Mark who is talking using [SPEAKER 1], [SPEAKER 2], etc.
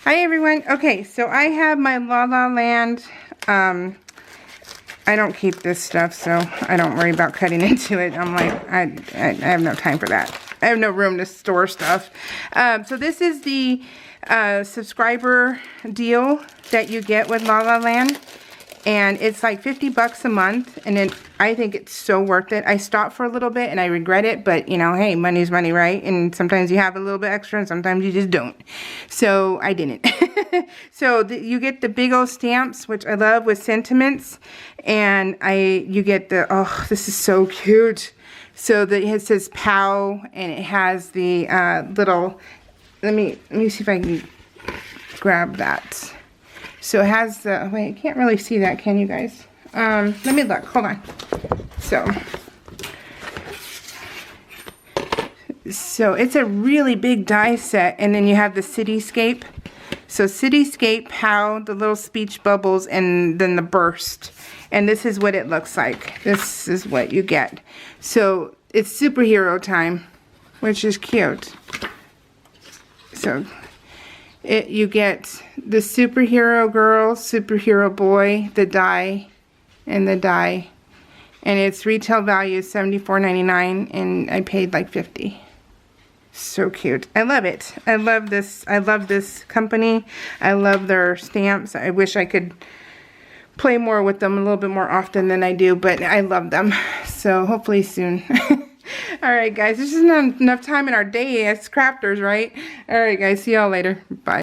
[SPEAKER 1] Hi everyone. Okay, so I have my La La Land. I don't keep this stuff, so I don't worry about cutting into it. I'm like, I have no time for that. I have no room to store stuff. So this is the subscriber deal that you get with La La Land. And it's like 50 bucks a month, and I think it's so worth it. I stopped for a little bit and I regret it, but you know, hey, money's money, right? And sometimes you have a little bit extra and sometimes you just don't. So I didn't. So you get the big old stamps, which I love, with sentiments, and you get the, oh, this is so cute. So it says POW, and it has the little, let me see if I can grab that. So it has the, wait, I can't really see that, can you guys? Let me look, hold on. So it's a really big die set, and then you have the Cityscape. So Cityscape, POW, the little speech bubbles, and then the burst. And this is what it looks like. This is what you get. So it's superhero time, which is cute. So you get the superhero girl, superhero boy, the die, and the die. And its retail value is $74.99, and I paid like $50. So cute. I love it. I love this. I love this company. I love their stamps. I wish I could play more with them a little bit more often than I do, but I love them. So hopefully soon. Alright guys, this is not enough time in our day as crafters, right? Alright guys, see y'all later. Bye.